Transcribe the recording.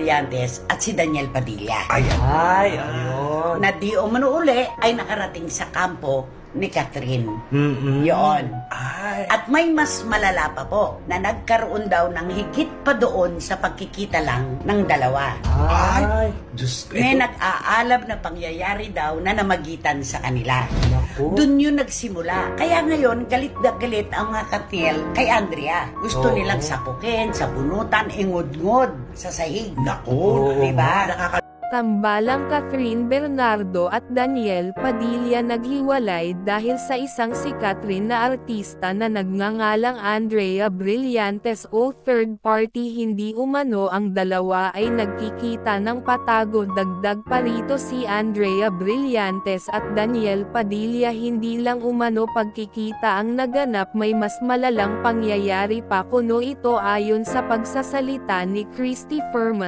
Brillantes at si Daniel Padilla. Ayun. Na di umano uli ay nakarating sa kampo ni Catherine. Yun. Ay. At may mas malala pa po na nagkaroon daw ng higit pa doon sa pagkikita lang ng dalawa. Ay. Diyos ko. May nag-aalab na pangyayari daw na namagitan sa kanila. Naku. Doon yun nagsimula. Kaya ngayon, galit na galit ang mga Katniel kay Andrea. Gusto Oo. nilang sapukin, sabunutan, ingod-ngod sa sahig. Naku. Diba? Tambalang Catherine Bernardo at Daniel Padilla naghiwalay dahil sa isang sikat rin na artista na nagngangalang Andrea Brillantes o third party. Hindi umano ang dalawa ay nagkikita ng patago. Dagdag pa rito, si Andrea Brillantes at Daniel Padilla hindi lang umano pagkikita ang naganap, may mas malalang pangyayari pa kuno ito ayon sa pagsasalita ni Christy Ferman.